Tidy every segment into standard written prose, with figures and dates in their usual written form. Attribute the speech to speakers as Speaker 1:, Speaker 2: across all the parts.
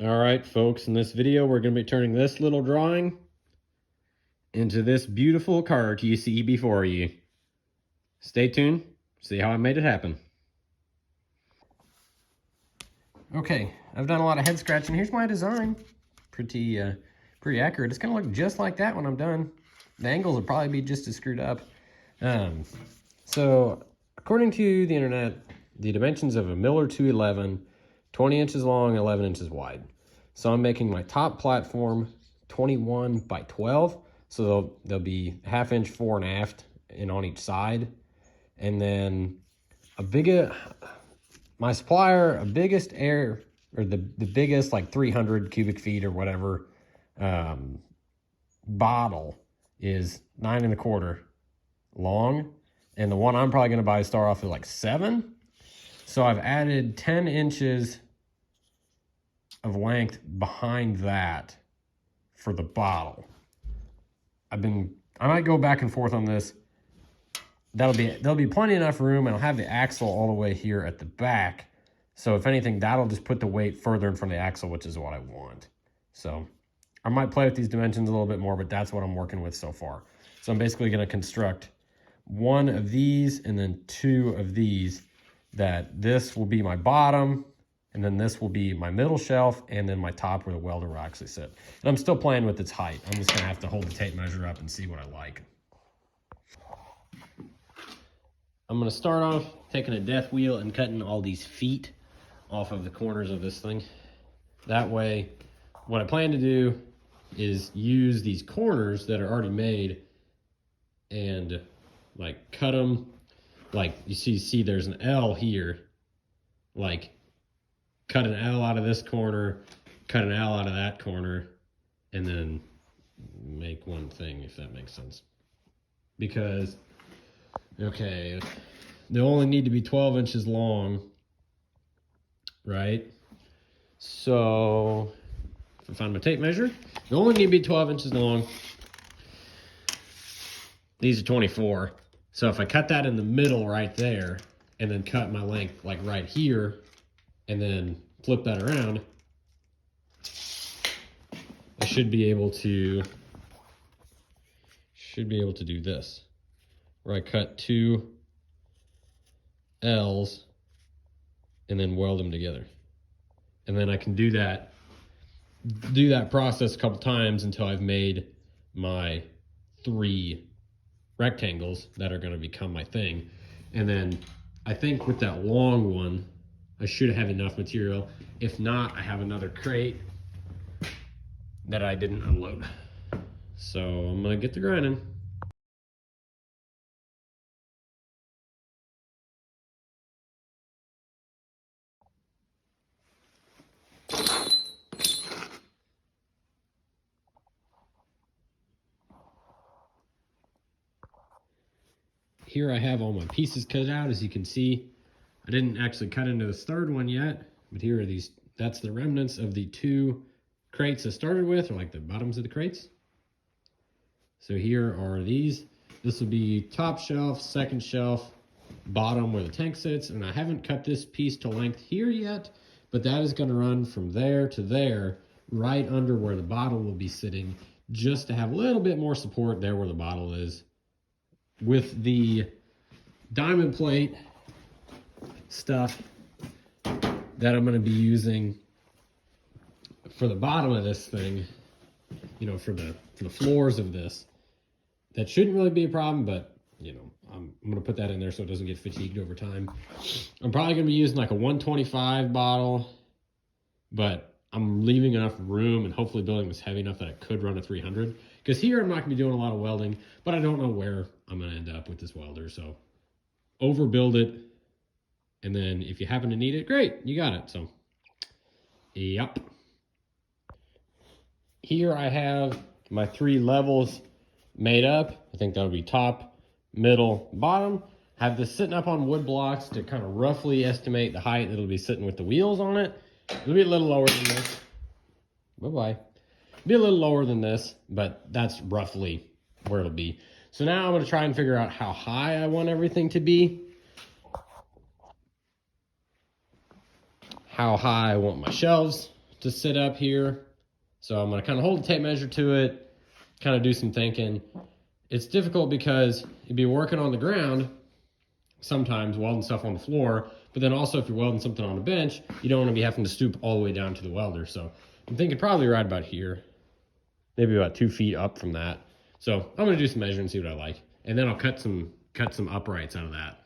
Speaker 1: All right, folks, in this video, we're going to be turning this little drawing into this beautiful cart you see before you. Stay tuned, see how I made it happen. Okay, I've done a lot of head scratching. Here's my design. Pretty accurate. It's going to look just like that when I'm done. The angles will probably be just as screwed up. So, according to the internet, the dimensions of a Miller 211, 20 inches long, 11 inches wide. So I'm making my top platform 21 by 12. So they'll be ½ inch fore and aft and on each side. And then my supplier, a biggest air, or the biggest like 300 cubic feet or whatever bottle is 9¼ long. And the one I'm probably gonna buy to start off is like 7. So I've added 10 inches of length behind that for the bottle. I might go back and forth on this. There'll be plenty enough room, and I'll have the axle all the way here at the back. So if anything, that'll just put the weight further in front of the axle, which is what I want. So I might play with these dimensions a little bit more, but that's what I'm working with so far. So I'm basically gonna construct one of these and then 2 of these, that this will be my bottom, and then this will be my middle shelf, and then my top where the welder will actually sit. And I'm still playing with its height. I'm just gonna have to hold the tape measure up and see what I like. I'm gonna start off taking a death wheel and cutting all these feet off of the corners of this thing. That way, what I plan to do is use these corners that are already made and like cut them. Like you see there's an L here, like cut an L out of this corner, cut an L out of that corner, and then make one thing, if that makes sense. Because, okay, they only need to be 12 inches long, right? So, if I find my tape measure, they only need to be 12 inches long. These are 24. So if I cut that in the middle right there, and then cut my length like right here, and then flip that around, I should be able to do this, where I cut 2 L's and then weld them together. And then I can do that process a couple times until I've made my 3 rectangles that are going to become my thing. And then I think with that long one, I should have enough material. If not, I have another crate that I didn't unload. So I'm gonna get to grinding. Here I have all my pieces cut out. As you can see, I didn't actually cut into this 3rd one yet, but here are these. That's the remnants of the 2 crates I started with, or like the bottoms of the crates. So here are these. This will be top shelf, 2nd shelf, bottom where the tank sits, and I haven't cut this piece to length here yet, but that is going to run from there to there, right under where the bottle will be sitting, just to have a little bit more support there where the bottle is. With the diamond plate stuff that I'm going to be using for the bottom of this thing, you know, for the floors of this, that shouldn't really be a problem, but you know, I'm going to put that in there so it doesn't get fatigued over time. I'm probably going to be using like a 125 bottle, but I'm leaving enough room and hopefully building this heavy enough that I could run a 300. Because here I'm not going to be doing a lot of welding, but I don't know where I'm going to end up with this welder. So overbuild it, and then if you happen to need it, great, you got it. So, yep. Here I have my 3 levels made up. I think that'll be top, middle, bottom. Have this sitting up on wood blocks to kind of roughly estimate the height that'll be sitting with the wheels on it. It'll be a little lower than this. Bye-bye. Be a little lower than this, but that's roughly where it'll be. So now I'm going to try and figure out how high I want everything to be. How high I want my shelves to sit up here. So I'm gonna kind of hold the tape measure to it, kind of do some thinking. It's difficult because you'd be working on the ground, sometimes welding stuff on the floor, but then also if you're welding something on a bench, you don't want to be having to stoop all the way down to the welder. So I'm thinking probably right about here, maybe about 2 feet up from that. So I'm gonna do some measuring and see what I like. And then I'll cut some uprights out of that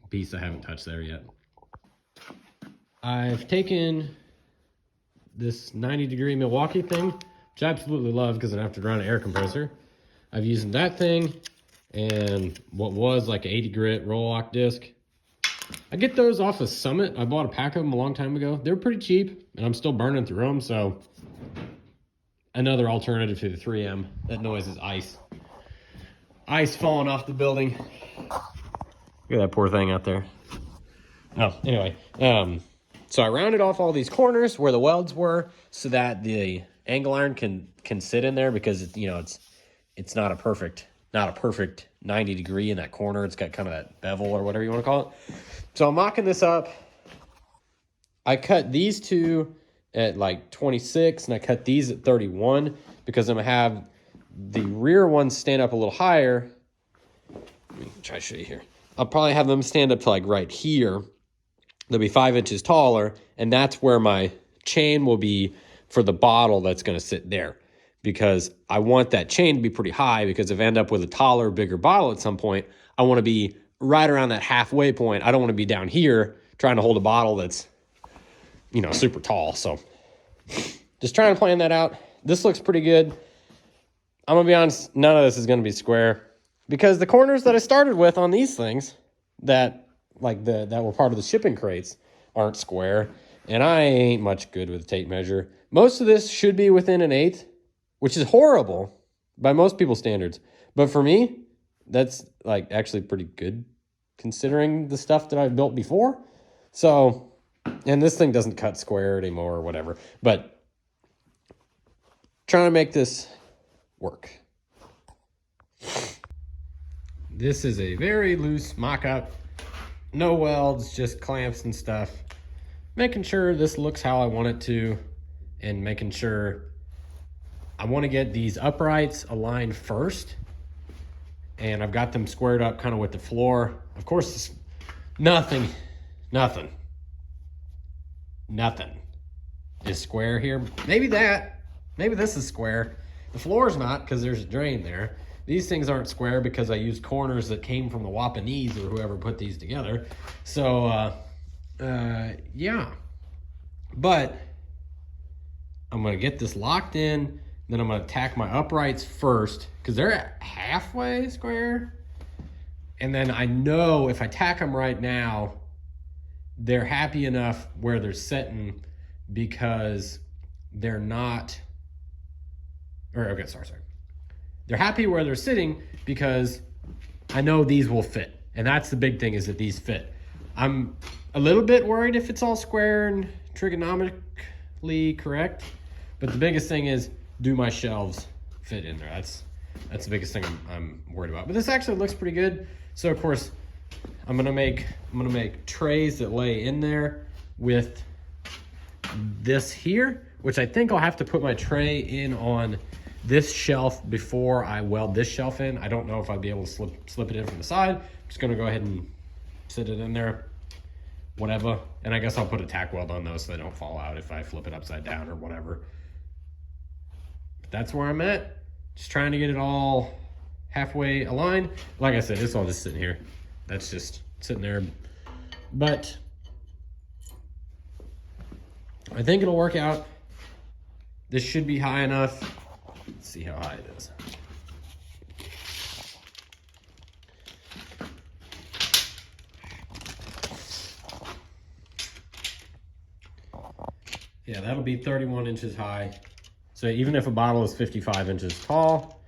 Speaker 1: piece I haven't touched there yet. I've taken this 90-degree Milwaukee thing, which I absolutely love because I don't have to run an air compressor. I've used that thing and what was like an 80 grit roll lock disc. I get those off of Summit. I bought a pack of them a long time ago. They're pretty cheap and I'm still burning through them. So another alternative to the 3M. That noise is ice. Ice falling off the building. Look at that poor thing out there. Oh, anyway. So I rounded off all these corners where the welds were so that the angle iron can sit in there because it's not a perfect 90 degree in that corner. It's got kind of that bevel or whatever you want to call it. So I'm mocking this up. I cut these two at like 26 and I cut these at 31 because I'm gonna have the rear ones stand up a little higher. Let me try to show you here. I'll probably have them stand up to like right here. They'll be 5 inches taller, and that's where my chain will be for the bottle that's going to sit there. Because I want that chain to be pretty high, because if I end up with a taller, bigger bottle at some point, I want to be right around that halfway point. I don't want to be down here trying to hold a bottle that's, super tall. So just trying to plan that out. This looks pretty good. I'm going to be honest, none of this is going to be square, because the corners that I started with on these things that were part of the shipping crates aren't square, and I ain't much good with a tape measure. Most of this should be within 1/8, which is horrible by most people's standards. But for me, that's like actually pretty good considering the stuff that I've built before. So, and this thing doesn't cut square anymore or whatever, but trying to make this work. This is a very loose mock-up. No welds, just clamps and stuff. Making sure this looks how I want it to, and making sure I want to get these uprights aligned first. And I've got them squared up kind of with the floor. Of course, nothing is square here. Maybe this is square. The floor's not, because there's a drain there. These things aren't square because I used corners that came from the Wapanese or whoever put these together. So, yeah. But I'm going to get this locked in. Then I'm going to tack my uprights first because they're halfway square. And then I know if I tack them right now, they're happy enough where they're sitting because they're not... sorry. They're happy where they're sitting because I know these will fit. And that's the big thing, is that these fit. I'm a little bit worried if it's all square and trigonometrically correct. But the biggest thing is, do my shelves fit in there? That's the biggest thing I'm worried about. But this actually looks pretty good. So of course, I'm gonna make trays that lay in there with this here, which I think I'll have to put my tray in on this shelf before I weld this shelf in. I don't know if I'll be able to slip it in from the side. I'm just gonna go ahead and sit it in there, whatever. And I guess I'll put a tack weld on those so they don't fall out if I flip it upside down or whatever. But that's where I'm at. Just trying to get it all halfway aligned. Like I said, it's all just sitting here. That's just sitting there. But I think it'll work out. This should be high enough. Let's see how high it is. Yeah, that'll be 31 inches high. So even if a bottle is 55 inches tall,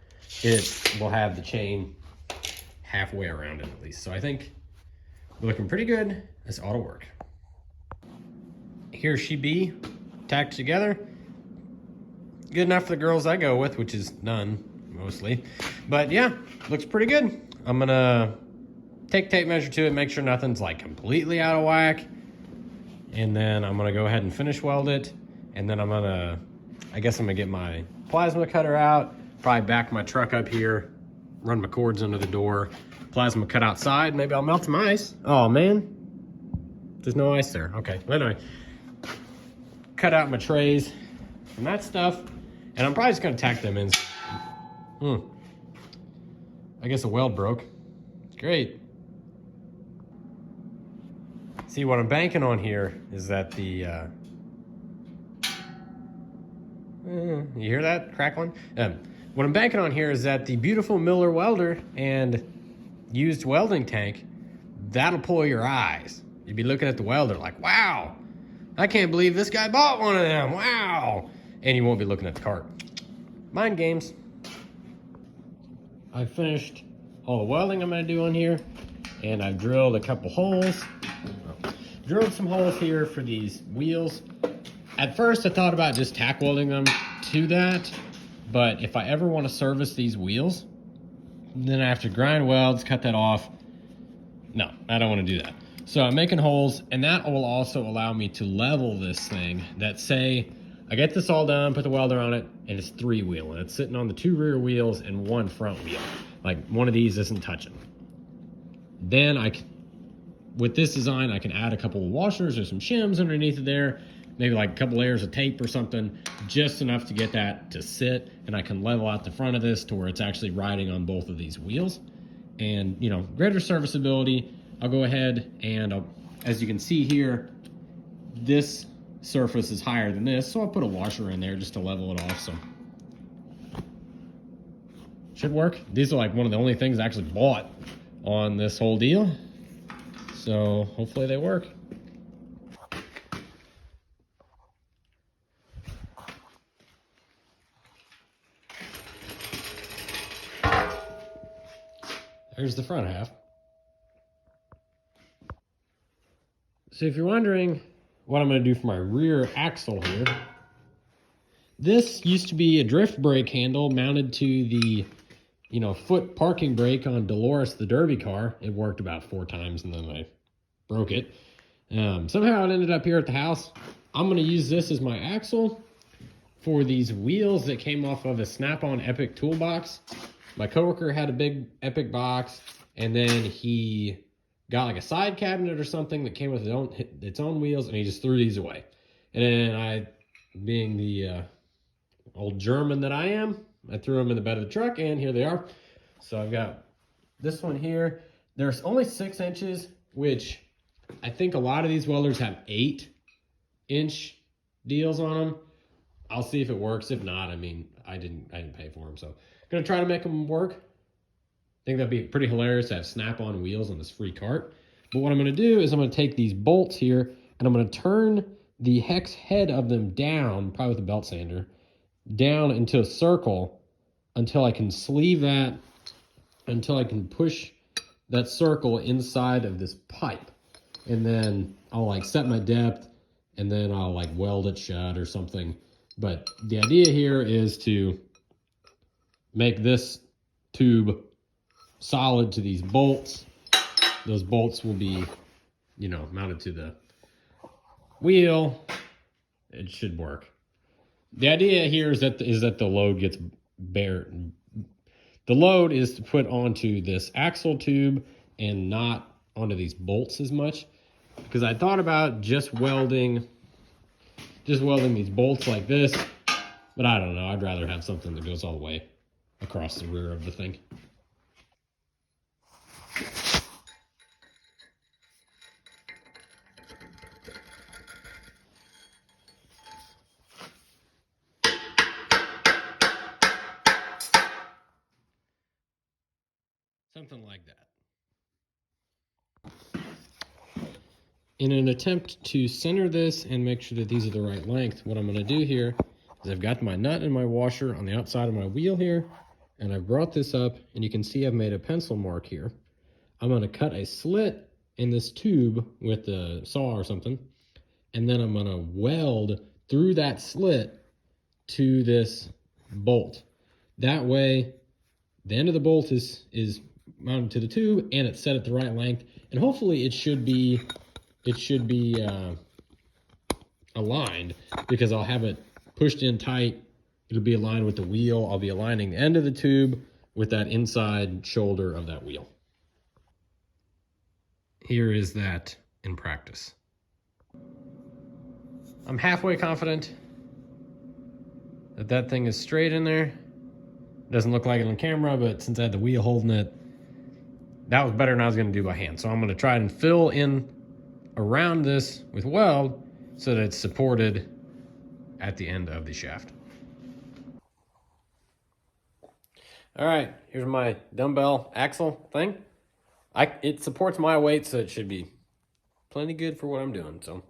Speaker 1: it will have the chain halfway around it at least. So I think we're looking pretty good. This ought to work. Here she be, tacked together. Good enough for the girls I go with, which is none, mostly. But yeah, looks pretty good. I'm gonna take tape measure to it, make sure nothing's like completely out of whack. And then I'm gonna go ahead and finish weld it. And then I guess I'm gonna get my plasma cutter out, probably back my truck up here, run my cords under the door, plasma cut outside, maybe I'll melt some ice. Oh man, there's no ice there. Okay, well, anyway, cut out my trays and that stuff, and I'm probably just gonna tack them in. I guess a weld broke. Great. See, what I'm banking on here is that the, you hear that crackling? What I'm banking on here is that the beautiful Miller welder and used welding tank, that'll pull your eyes. You'd be looking at the welder like, wow, I can't believe this guy bought one of them, wow. And you won't be looking at the cart. Mind games. I finished all the welding I'm gonna do on here, and I've drilled a couple holes. Drilled some holes here for these wheels. At first I thought about just tack welding them to that, but if I ever want to service these wheels, then I have to grind welds, cut that off. No, I don't want to do that. So I'm making holes, and that will also allow me to level this thing. That say I get this all done, put the welder on it, and it's 3-wheel, and it's sitting on the 2 rear wheels and 1 front wheel. Like, one of these isn't touching. Then with this design, I can add a couple of washers or some shims underneath of there, maybe like a couple layers of tape or something, just enough to get that to sit, and I can level out the front of this to where it's actually riding on both of these wheels. And, you know, greater serviceability. I'll go ahead and, as you can see here, this surface is higher than this, so I'll put a washer in there just to level it off. So should work. These are like one of the only things I actually bought on this whole deal, so hopefully they work. There's the front half. So if you're wondering what I'm going to do for my rear axle here, this used to be a drift brake handle mounted to the, you know, foot parking brake on Dolores the Derby car. It worked about 4 times and then I broke it. Somehow it ended up here at the house. I'm going to use this as my axle for these wheels that came off of a Snap-on Epic toolbox. My coworker had a big Epic box, and then he got like a side cabinet or something that came with its own wheels, and he just threw these away. And then I, being the old German that I am, I threw them in the bed of the truck, and here they are. So I've got this one here. There's only 6 inches, which I think a lot of these welders have 8-inch deals on them. I'll see if it works. If not, I mean, I didn't pay for them, so I'm gonna try to make them work. I think that'd be pretty hilarious to have Snap-on wheels on this free cart. But what I'm gonna do is I'm gonna take these bolts here and I'm gonna turn the hex head of them down, probably with a belt sander, down into a circle until I can sleeve that, until I can push that circle inside of this pipe. And then I'll like set my depth, and then I'll like weld it shut or something. But the idea here is to make this tube solid to these bolts. Those bolts will be, you know, mounted to the wheel. It should work. The idea here is that the load gets bare. The load is to put onto this axle tube and not onto these bolts as much, because I thought about just welding these bolts like this, but I don't know. I'd rather have something that goes all the way across the rear of the thing. Something like that. In an attempt to center this and make sure that these are the right length, what I'm going to do here is I've got my nut and my washer on the outside of my wheel here, and I've brought this up, and you can see I've made a pencil mark here. I'm going to cut a slit in this tube with a saw or something, and then I'm going to weld through that slit to this bolt. That way, the end of the bolt is mounted to the tube, and it's set at the right length, and hopefully it should be aligned because I'll have it pushed in tight. It'll be aligned with the wheel. I'll be aligning the end of the tube with that inside shoulder of that wheel. Here is that in practice. I'm halfway confident that that thing is straight in there. Doesn't look like it on camera, but since I had the wheel holding it, that was better than I was gonna do by hand. So I'm gonna try and fill in around this with weld so that it's supported at the end of the shaft. All right, here's my dumbbell axle thing. It supports my weight, so it should be plenty good for what I'm doing. So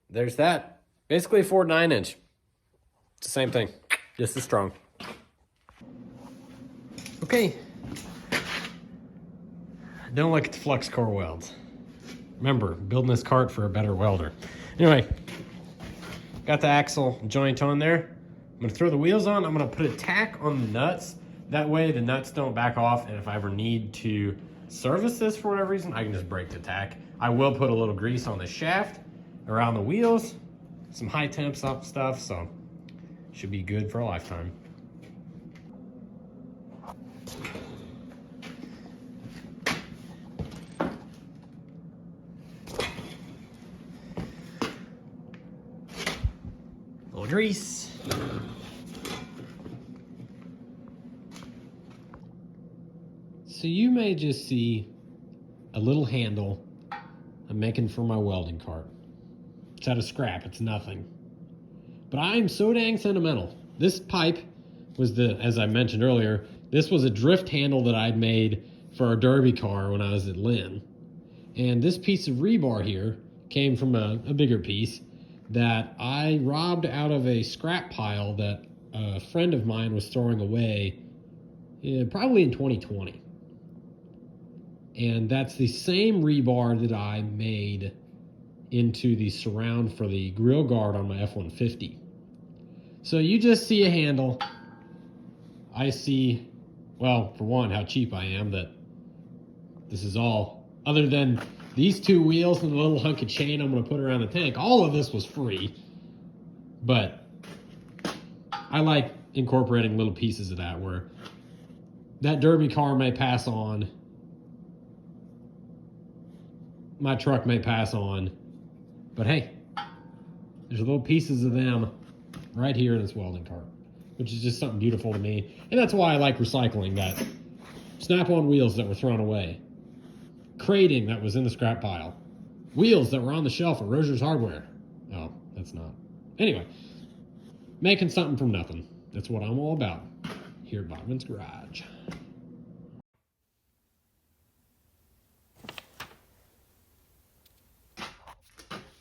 Speaker 1: there's that. Basically a 4 9-inch. It's the same thing, just as strong. Okay. Don't look at the flux core welds. Remember, building this cart for a better welder. Anyway, got the axle joint on there. I'm gonna throw the wheels on. I'm gonna put a tack on the nuts. That way the nuts don't back off, and if I ever need to service this for whatever reason, I can just break the tack. I will put a little grease on the shaft, around the wheels, some high temp stuff, so should be good for a lifetime. Little grease. So you may just see a little handle I'm making for my welding cart. It's out of scrap, it's nothing. But I am so dang sentimental. This pipe was as I mentioned earlier, this was a drift handle that I'd made for a derby car when I was at Lynn. And this piece of rebar here came from a bigger piece that I robbed out of a scrap pile that a friend of mine was throwing away probably in 2020. And that's the same rebar that I made into the surround for the grill guard on my F-150. So you just see a handle. I see, well, for one, how cheap I am, that this is all, other than these 2 wheels and the little hunk of chain I'm gonna put around the tank, all of this was free. But I like incorporating little pieces of that where that derby car may pass on, my truck may pass on, but hey, there's little pieces of them right here in this welding cart, which is just something beautiful to me. And that's why I like recycling that. Snap-on wheels that were thrown away. Crating that was in the scrap pile. Wheels that were on the shelf at Roger's Hardware. Oh, that's not. Anyway, making something from nothing. That's what I'm all about here at Bachman's Garage.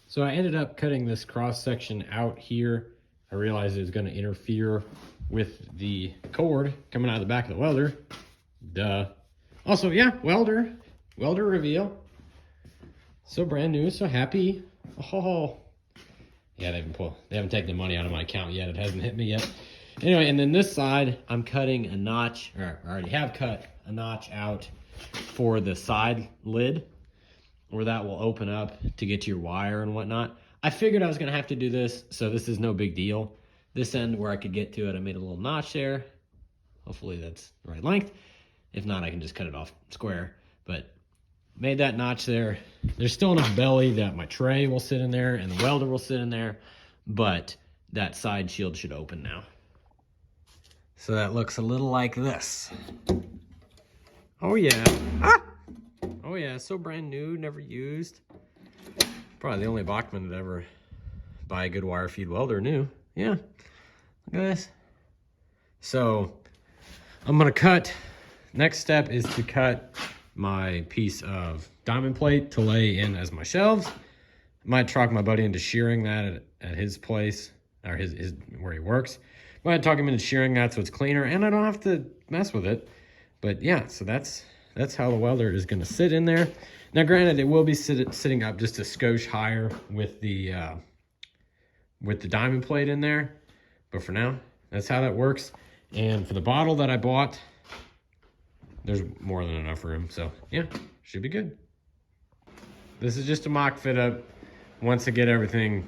Speaker 1: So I ended up cutting this cross section out here. I realized it was going to interfere with the cord coming out of the back of the welder. Duh. Also, yeah, welder reveal. So brand new, so happy. Oh, yeah, they haven't taken the money out of my account yet. It hasn't hit me yet. Anyway, and then this side, I'm cutting a notch, or I already have cut a notch out for the side lid, where that will open up to get to your wire and whatnot. I figured I was gonna have to do this, so this is no big deal. This end where I could get to it, I made a little notch there. Hopefully that's the right length. If not, I can just cut it off square. But made that notch there. There's still enough belly that my tray will sit in there and the welder will sit in there, but that side shield should open now. So that looks a little like this. Oh yeah. Ah! Oh yeah, so brand new, never used. Probably the only Bachman that ever buy a good wire feed welder new. Yeah, look at this. So I'm gonna cut, next step is to cut my piece of diamond plate to lay in as my shelves. I might talk my buddy into shearing that at his place, or his where he works. Might talk him into shearing that so it's cleaner and I don't have to mess with it. But yeah, so that's how the welder is gonna sit in there. Now granted, it will be sitting up just a skosh higher with the diamond plate in there. But for now, that's how that works. And for the bottle that I bought, there's more than enough room. So yeah, should be good. This is just a mock fit up. Once I get everything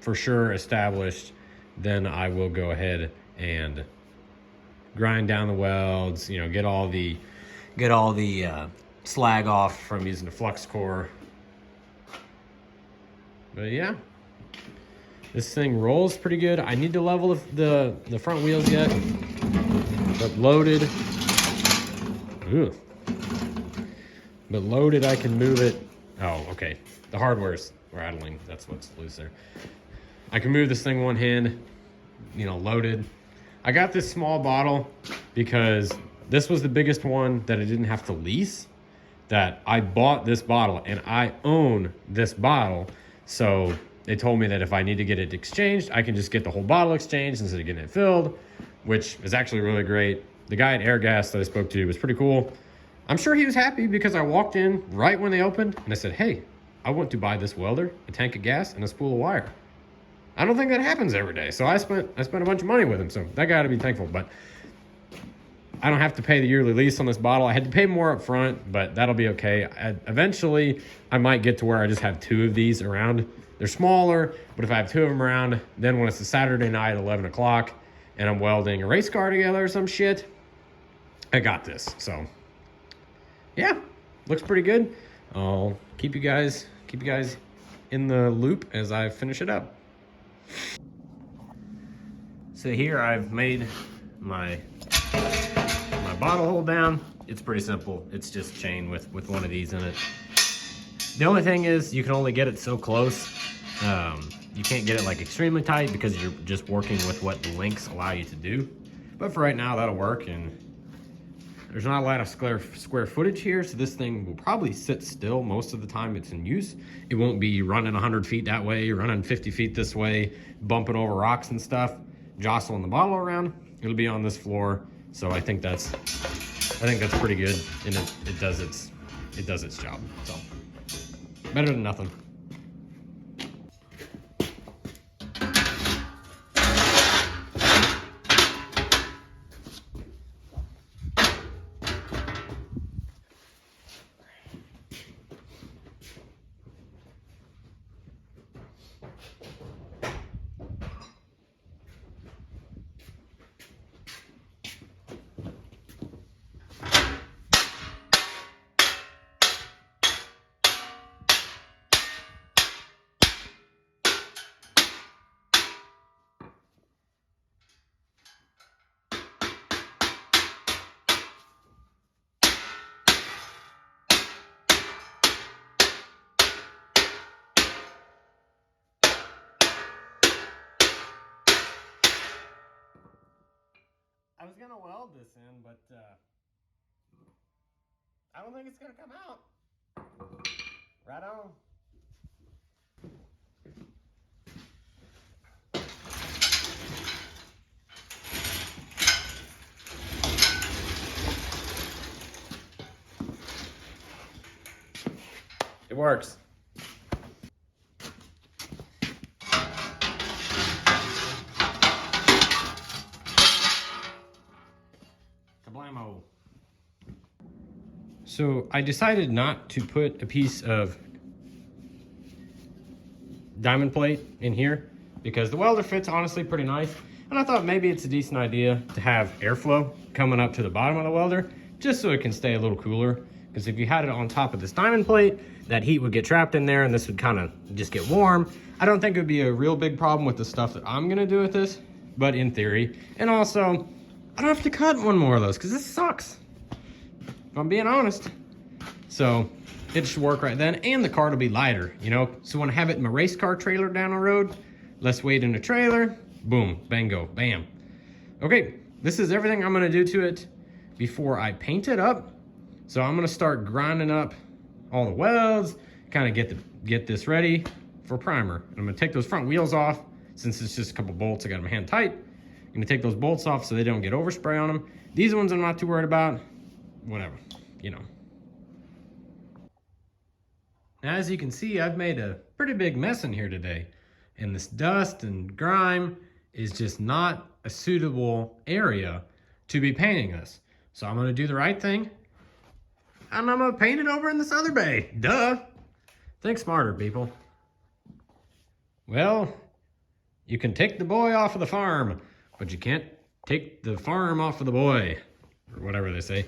Speaker 1: for sure established, then I will go ahead and grind down the welds, you know, get all the slag off from using the flux core. But yeah, this thing rolls pretty good. I need to level the front wheels yet, but loaded. Ugh. But loaded, I can move it. Oh, okay. The hardware's rattling. That's what's loose there. I can move this thing one hand, you know, loaded. I got this small bottle because this was the biggest one that I didn't have to lease. That I bought this bottle and I own this bottle. So they told me that if I need to get it exchanged, I can just get the whole bottle exchanged instead of getting it filled, which is actually really great. The guy at Airgas that I spoke to was pretty cool. I'm sure he was happy because I walked in right when they opened and I said, hey, I want to buy this welder, a tank of gas, and a spool of wire. I don't think that happens every day. So I spent a bunch of money with him. So that guy ought to be thankful. But I don't have to pay the yearly lease on this bottle. I had to pay more up front, but that'll be okay. Eventually, I might get to where I just have 2 of these around. They're smaller, but if I have 2 of them around, then when it's a Saturday night at 11 o'clock and I'm welding a race car together or some shit, I got this. So yeah, looks pretty good. I'll keep you guys in the loop as I finish it up. So here I've made my bottle hold down. It's pretty simple. It's just chain with one of these in it. The only thing is you can only get it so close. You can't get it like extremely tight because you're just working with what the links allow you to do. But for right now, that'll work. And there's not a lot of square footage here, so this thing will probably sit still most of the time it's in use. It won't be running 100 feet that way, running 50 feet this way, bumping over rocks and stuff, jostling the bottle around. It'll be on this floor, so I think that's pretty good, and it does its job. So better than nothing. I was gonna weld this in, but I don't think it's gonna come out. Right on. It works. Kablamo. So I decided not to put a piece of diamond plate in here because the welder fits honestly pretty nice. And I thought maybe it's a decent idea to have airflow coming up to the bottom of the welder just so it can stay a little cooler. Because if you had it on top of this diamond plate, that heat would get trapped in there and this would kind of just get warm. I don't think it would be a real big problem with the stuff that I'm gonna do with this, but in theory. And also, I don't have to cut one more of those because this sucks, if I'm being honest. So it should work right then, and the cart will be lighter, you know? So when I have it in my race car trailer down the road, less weight in the trailer, boom, bango, bam. Okay, this is everything I'm gonna do to it before I paint it up. So I'm gonna start grinding up all the welds, kind of get this ready for primer. And I'm gonna take those front wheels off. Since it's just a couple bolts, I got them hand tight. I'm gonna take those bolts off so they don't get overspray on them. These ones I'm not too worried about, whatever, you know. Now, as you can see, I've made a pretty big mess in here today. And this dust and grime is just not a suitable area to be painting this. So I'm gonna do the right thing. And I'm gonna paint it over in this other bay. Duh. Think smarter, people. Well, You can take the boy off of the farm, but you can't take the farm off of the boy, or whatever they say.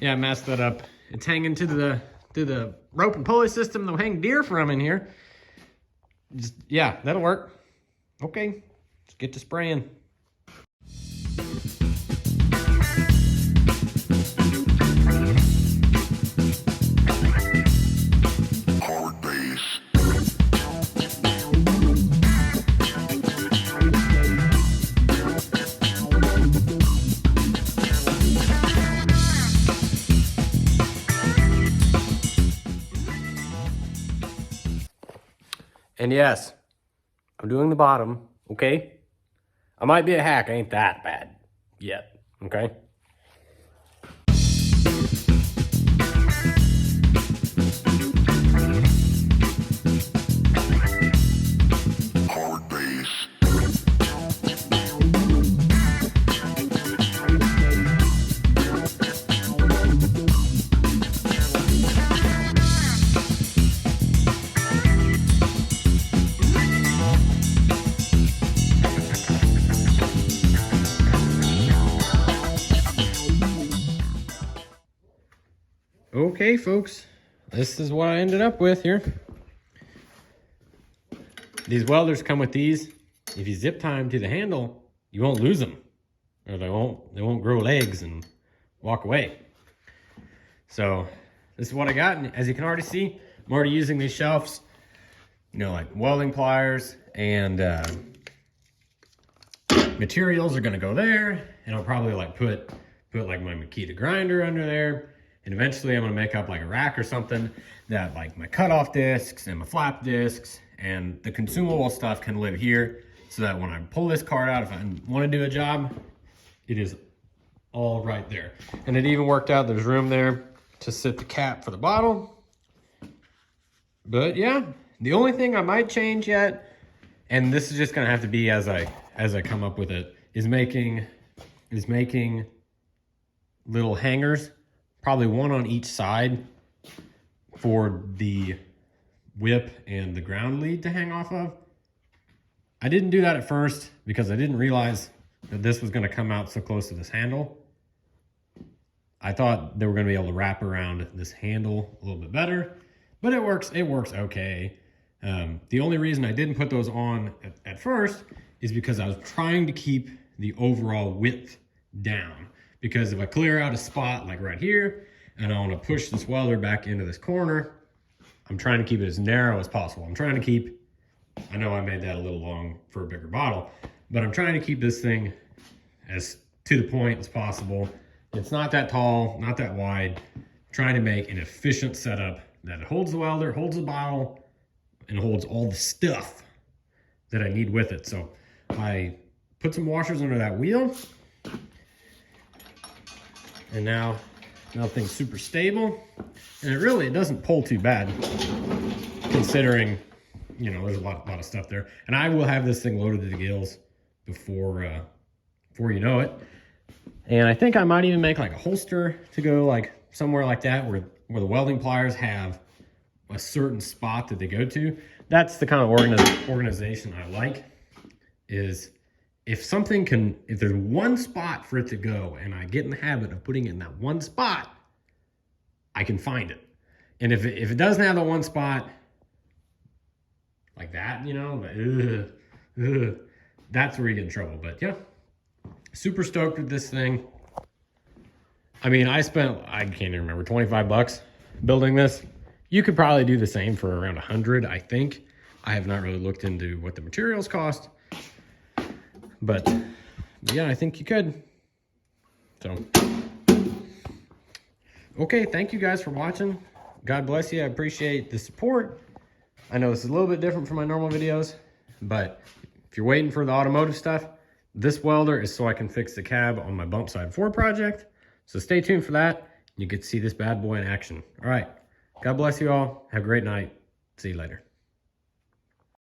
Speaker 1: Yeah, I messed that up. It's hanging to the rope and pulley system they'll hang deer from in here. Just, yeah, that'll work. Okay, let's get to spraying. And yes, I'm doing the bottom, okay? I might be a hack, I ain't that bad yet, okay? Okay, folks, this is what I ended up with here. These welders come with these. If you zip tie them to the handle, you won't lose them, or they won't grow legs and walk away. So this is what I got, and as you can already see, I'm already using these shelves, you know, like welding pliers and materials are gonna go there, and I'll probably like put like my Makita grinder under there. And eventually I'm gonna make up like a rack or something that like my cutoff discs and my flap discs and the consumable stuff can live here, so that when I pull this cart out, if I wanna do a job, it is all right there. And it even worked out, there's room there to sit the cap for the bottle. But yeah, the only thing I might change yet, and this is just gonna have to be as I come up with it, is making little hangers, probably one on each side for the whip and the ground lead to hang off of. I didn't do that at first because I didn't realize that this was gonna come out so close to this handle. I thought they were gonna be able to wrap around this handle a little bit better, but it works okay. The only reason I didn't put those on at first is because I was trying to keep the overall width down. Because if I clear out a spot like right here, and I want to push this welder back into this corner, I'm trying to keep it as narrow as possible. I'm trying to keep, I know I made that a little long for a bigger bottle, but I'm trying to keep this thing as to the point as possible. It's not that tall, not that wide. I'm trying to make an efficient setup that it holds the welder, holds the bottle, and holds all the stuff that I need with it. So I put some washers under that wheel. And now thing's super stable, and it doesn't pull too bad, considering, you know, there's a lot of stuff there. And I will have this thing loaded to the gills before you know it. And I think I might even make like a holster to go like somewhere like that, where the welding pliers have a certain spot that they go to. That's the kind of organization I like, is if there's one spot for it to go and I get in the habit of putting it in that one spot, I can find it. And if it doesn't have the one spot like that, you know, that's where you get in trouble. But yeah, super stoked with this thing. I mean, I can't even remember, 25 bucks building this. You could probably do the same for around 100, I think. I have not really looked into what the materials cost. But yeah, I think you could. So, okay, thank you guys for watching. God bless you. I appreciate the support. I know this is a little bit different from my normal videos, but if you're waiting for the automotive stuff, this welder is so I can fix the cab on my bump side 4 project. So stay tuned for that. You get to see this bad boy in action. All right. God bless you all. Have a great night. See you later.